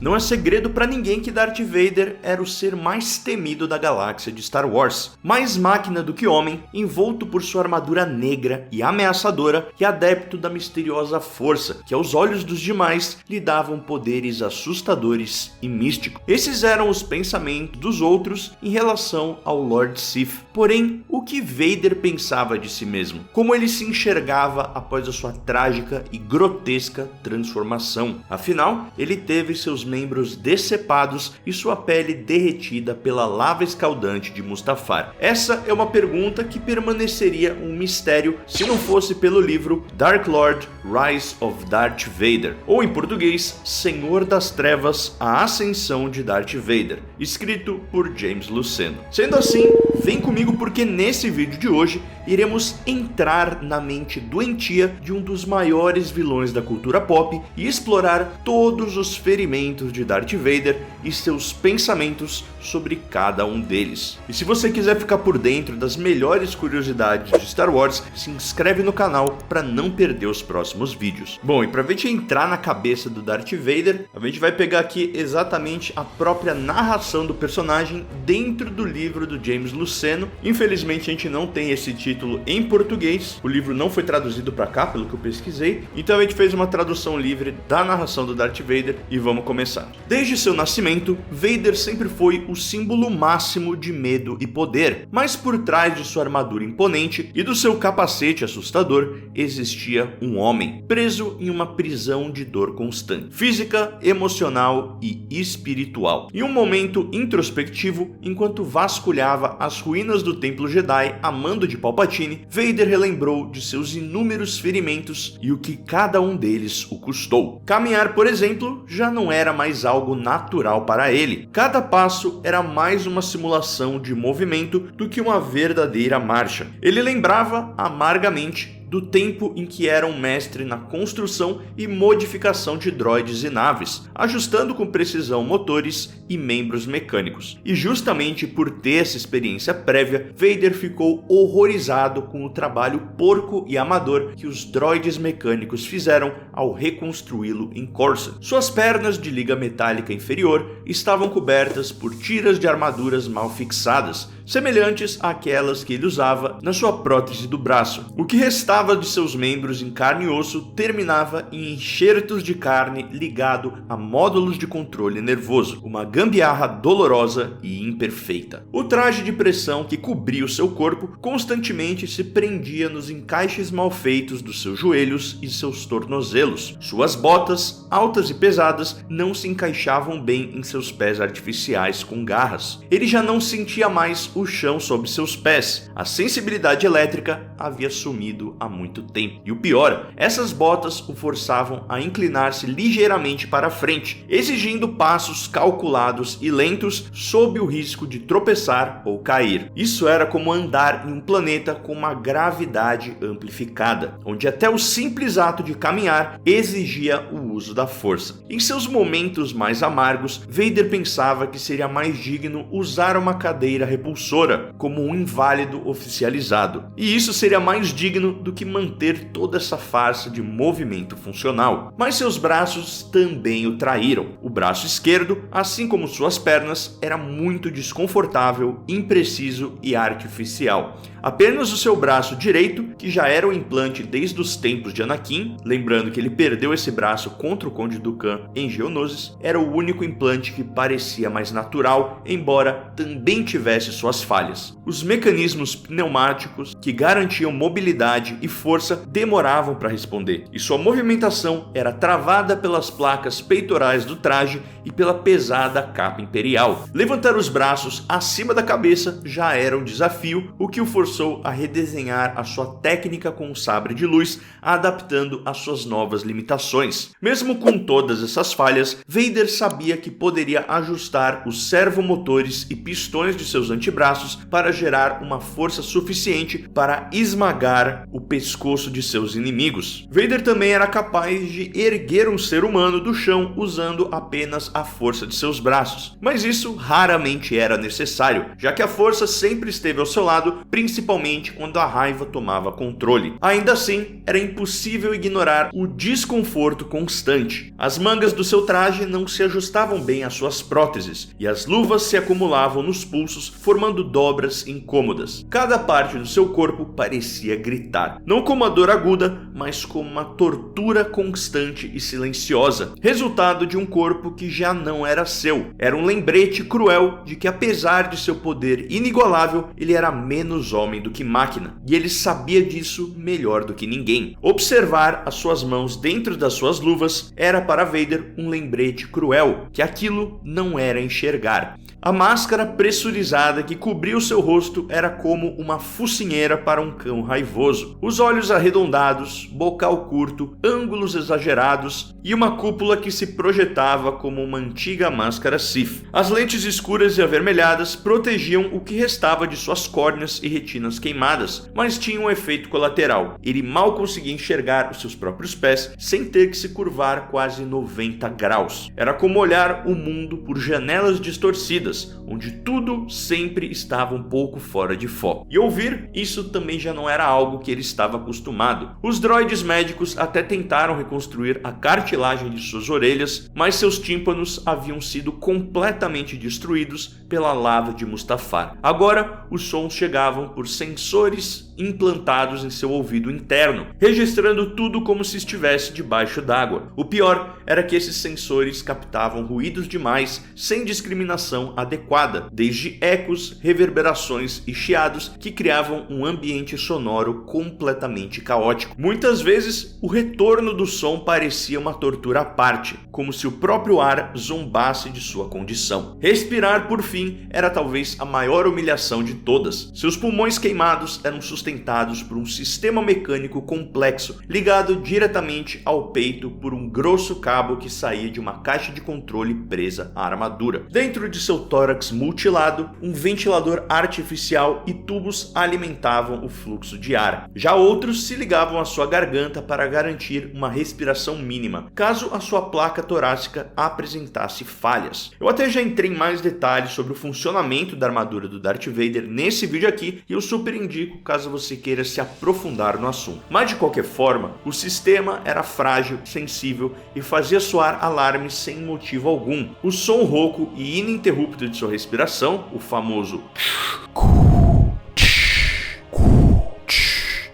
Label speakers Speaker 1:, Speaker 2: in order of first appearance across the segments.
Speaker 1: Não é segredo para ninguém que Darth Vader era o ser mais temido da galáxia de Star Wars. Mais máquina do que homem, envolto por sua armadura negra e ameaçadora e adepto da misteriosa força, que aos olhos dos demais lhe davam poderes assustadores e místicos. Esses eram os pensamentos dos outros em relação ao Lord Sith. Porém, o que Vader pensava de si mesmo? Como ele se enxergava após a sua trágica e grotesca transformação? Afinal, ele teve seus membros decepados e sua pele derretida pela lava escaldante de Mustafar. Essa é uma pergunta que permaneceria um mistério se não fosse pelo livro Dark Lord: Rise of Darth Vader, ou em português, Senhor das Trevas: A Ascensão de Darth Vader, escrito por James Luceno. Sendo assim, vem comigo porque nesse vídeo de hoje iremos entrar na mente doentia de um dos maiores vilões da cultura pop e explorar todos os ferimentos de Darth Vader e seus pensamentos sobre cada um deles. E se você quiser ficar por dentro das melhores curiosidades de Star Wars, se inscreve no canal para não perder os próximos vídeos. Bom, e para a gente entrar na cabeça do Darth Vader, a gente vai pegar aqui exatamente a própria narração do personagem dentro do livro do James Luceno. Infelizmente a gente não tem esse título em português, o livro não foi traduzido para cá, pelo que eu pesquisei, então a gente fez uma tradução livre da narração do Darth Vader e vamos começar. Desde seu nascimento, Vader sempre foi o símbolo máximo de medo e poder, mas por trás de sua armadura imponente e do seu capacete assustador existia um homem, preso em uma prisão de dor constante, física, emocional e espiritual. Em um momento introspectivo, enquanto vasculhava as ruínas do Templo Jedi a mando de Palpatine, Vader relembrou de seus inúmeros ferimentos e o que cada um deles o custou. Caminhar, por exemplo, já não era mais algo natural para ele. Cada passo era mais uma simulação de movimento do que uma verdadeira marcha. Ele lembrava amargamente do tempo em que era um mestre na construção e modificação de droides e naves, ajustando com precisão motores e membros mecânicos. E justamente por ter essa experiência prévia, Vader ficou horrorizado com o trabalho porco e amador que os droides mecânicos fizeram ao reconstruí-lo em Coruscant. Suas pernas de liga metálica inferior estavam cobertas por tiras de armaduras mal fixadas, semelhantes àquelas que ele usava na sua prótese do braço. O que restava de seus membros em carne e osso terminava em enxertos de carne ligado a módulos de controle nervoso, uma gambiarra dolorosa e imperfeita. O traje de pressão que cobria o seu corpo constantemente se prendia nos encaixes mal feitos dos seus joelhos e seus tornozelos. Suas botas, altas e pesadas, não se encaixavam bem em seus pés artificiais com garras. Ele já não sentia mais o chão sob seus pés. A sensibilidade elétrica havia sumido há muito tempo. E o pior, essas botas o forçavam a inclinar-se ligeiramente para frente, exigindo passos calculados e lentos sob o risco de tropeçar ou cair. Isso era como andar em um planeta com uma gravidade amplificada, onde até o simples ato de caminhar exigia o uso da força. Em seus momentos mais amargos, Vader pensava que seria mais digno usar uma cadeira repulsora como um inválido oficializado, e isso seria mais digno do que manter toda essa farsa de movimento funcional. Mas seus braços também o traíram. O braço esquerdo, assim como suas pernas, era muito desconfortável, impreciso e artificial. Apenas o seu braço direito, que já era um implante desde os tempos de Anakin, lembrando que ele perdeu esse braço contra o Conde Dooku em Geonosis, era o único implante que parecia mais natural, embora também tivesse suas falhas. Os mecanismos pneumáticos que garantiam mobilidade e força demoravam para responder, e sua movimentação era travada pelas placas peitorais do traje e pela pesada capa imperial. Levantar os braços acima da cabeça já era um desafio, o que o forçou a redesenhar a sua técnica com o sabre de luz, adaptando às suas novas limitações. Mesmo com todas essas falhas, Vader sabia que poderia ajustar os servomotores e pistões de seus antebraços para gerar uma força suficiente para esmagar o pescoço de seus inimigos. Vader também era capaz de erguer um ser humano do chão usando apenas a força de seus braços, mas isso raramente era necessário, já que a força sempre esteve ao seu lado, principalmente quando a raiva tomava controle. Ainda assim, era impossível ignorar o desconforto constante. As mangas do seu traje não se ajustavam bem às suas próteses, e as luvas se acumulavam nos pulsos, formando dobras incômodas. Cada parte do seu corpo parecia gritar, não como uma dor aguda, mas como uma tortura constante e silenciosa, resultado de um corpo que já não era seu. Era um lembrete cruel de que, apesar de seu poder inigualável, ele era menos homem do que máquina, e ele sabia disso melhor do que ninguém. Observar as suas mãos dentro das suas luvas era para Vader um lembrete cruel, que aquilo não era enxergar. A máscara pressurizada que cobria o seu rosto era como uma focinheira para um cão raivoso. Os olhos arredondados, bocal curto, ângulos exagerados e uma cúpula que se projetava como uma antiga máscara Sith. As lentes escuras e avermelhadas protegiam o que restava de suas córneas e retinas queimadas, mas tinham um efeito colateral. Ele mal conseguia enxergar os seus próprios pés sem ter que se curvar quase 90 graus. Era como olhar o mundo por janelas distorcidas, onde tudo sempre estava um pouco fora de foco. E ouvir isso também já não era algo que ele estava acostumado. Os droides médicos até tentaram reconstruir a cartilagem de suas orelhas, mas seus tímpanos haviam sido completamente destruídos pela lava de Mustafar. Agora, os sons chegavam por sensores implantados em seu ouvido interno, registrando tudo como se estivesse debaixo d'água. O pior era que esses sensores captavam ruídos demais sem discriminação adequada, desde ecos, reverberações e chiados que criavam um ambiente sonoro completamente caótico. Muitas vezes, o retorno do som parecia uma tortura à parte, como se o próprio ar zombasse de sua condição. Respirar, por fim, era talvez a maior humilhação de todas. Seus pulmões queimados eram sustentados por um sistema mecânico complexo, ligado diretamente ao peito por um grosso cabo que saía de uma caixa de controle presa à armadura. Dentro de seu tórax mutilado, um ventilador artificial e tubos alimentavam o fluxo de ar. Já outros se ligavam à sua garganta para garantir uma respiração mínima, caso a sua placa torácica apresentasse falhas. Eu até já entrei em mais detalhes sobre o funcionamento da armadura do Darth Vader nesse vídeo aqui, e eu super indico caso você queira se aprofundar no assunto. Mas de qualquer forma, o sistema era frágil, sensível e fazia soar alarmes sem motivo algum. O som rouco e ininterrupto de sua respiração, o famoso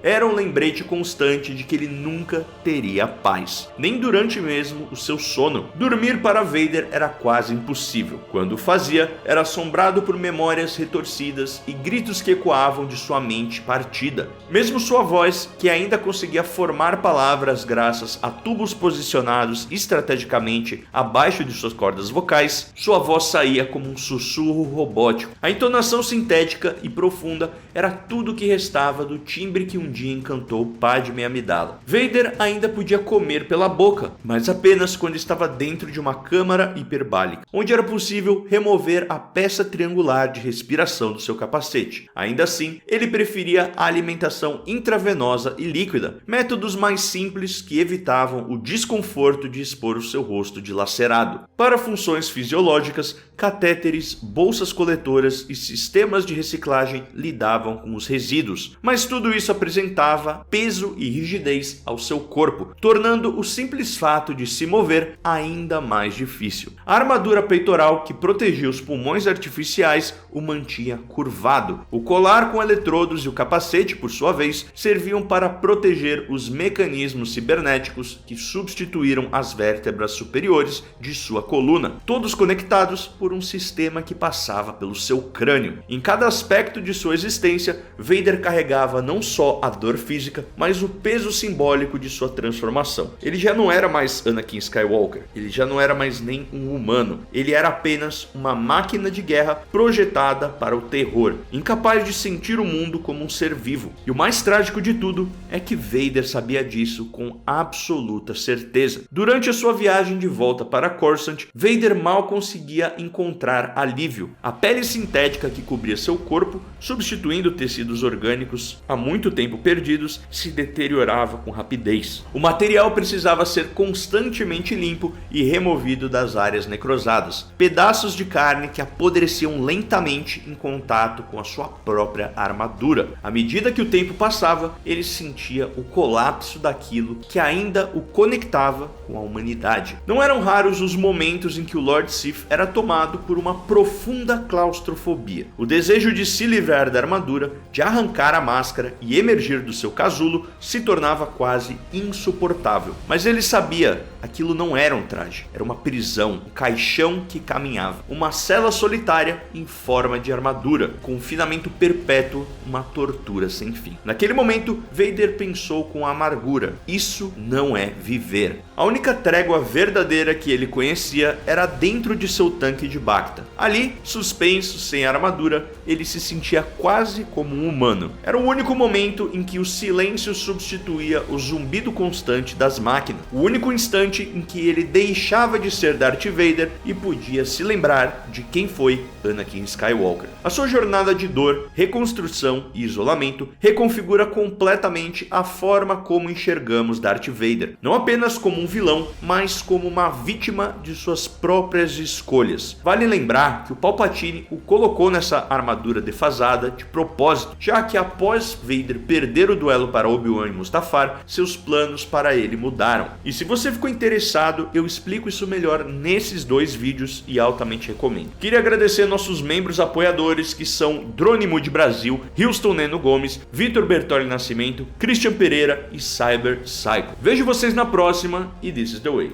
Speaker 1: era um lembrete constante de que ele nunca teria paz, nem durante mesmo o seu sono. Dormir para Vader era quase impossível. Quando o fazia, era assombrado por memórias retorcidas e gritos que ecoavam de sua mente partida. Mesmo sua voz, que ainda conseguia formar palavras graças a tubos posicionados estrategicamente abaixo de suas cordas vocais, sua voz saía como um sussurro robótico. A entonação sintética e profunda era tudo que restava do timbre que um dia encantou Padme Amidala. Vader ainda podia comer pela boca, mas apenas quando estava dentro de uma câmara hiperbálica, onde era possível remover a peça triangular de respiração do seu capacete. Ainda assim, ele preferia a alimentação intravenosa e líquida, métodos mais simples que evitavam o desconforto de expor o seu rosto dilacerado. Para funções fisiológicas, catéteres, bolsas coletoras e sistemas de reciclagem lidavam com os resíduos, mas tudo isso apresentava peso e rigidez ao seu corpo, tornando o simples fato de se mover ainda mais difícil. A armadura peitoral que protegia os pulmões artificiais o mantinha curvado. O colar com eletrodos e o capacete, por sua vez, serviam para proteger os mecanismos cibernéticos que substituíram as vértebras superiores de sua coluna, todos conectados por um sistema que passava pelo seu crânio. Em cada aspecto de sua existência, Vader carregava não só a dor física, mas o peso simbólico de sua transformação. Ele já não era mais Anakin Skywalker, ele já não era mais nem um humano, ele era apenas uma máquina de guerra projetada para o terror, incapaz de sentir o mundo como um ser vivo. E o mais trágico de tudo é que Vader sabia disso com absoluta certeza. Durante a sua viagem de volta para Coruscant, Vader mal conseguia encontrar alívio. A pele sintética que cobria seu corpo, substituindo tecidos orgânicos há muito tempo perdidos, tecidos se deteriorava com rapidez. O material precisava ser constantemente limpo e removido das áreas necrosadas. Pedaços de carne que apodreciam lentamente em contato com a sua própria armadura. À medida que o tempo passava, ele sentia o colapso daquilo que ainda o conectava com a humanidade. Não eram raros os momentos em que o Lord Sith era tomado por uma profunda claustrofobia. O desejo de se livrar da armadura, de arrancar a máscara e emergir do seu casulo se tornava quase insuportável. Mas ele sabia, aquilo não era um traje, era uma prisão, um caixão que caminhava, uma cela solitária em forma de armadura, confinamento perpétuo, uma tortura sem fim. Naquele momento, Vader pensou com amargura: isso não é viver. A única trégua verdadeira que ele conhecia era dentro de seu tanque de Bacta. Ali, suspenso, sem armadura, ele se sentia quase como um humano. Era o único momento em que o silêncio substituía o zumbido constante das máquinas. O único instante em que ele deixava de ser Darth Vader e podia se lembrar de quem foi Anakin Skywalker. A sua jornada de dor, reconstrução e isolamento reconfigura completamente a forma como enxergamos Darth Vader. Não apenas como um vilão, mas como uma vítima de suas próprias escolhas. Vale lembrar que o Palpatine o colocou nessa armadura defasada de propósito, já que após Vader perder o duelo para Obi-Wan e Mustafar, seus planos para ele mudaram. E se você ficou interessado, eu explico isso melhor nesses dois vídeos e altamente recomendo. Queria agradecer nossos membros apoiadores, que são Drone Mood Brasil, Houston Neno Gomes, Vitor Bertoli Nascimento, Christian Pereira e Cyber Psycho. Vejo vocês na próxima e this is the way.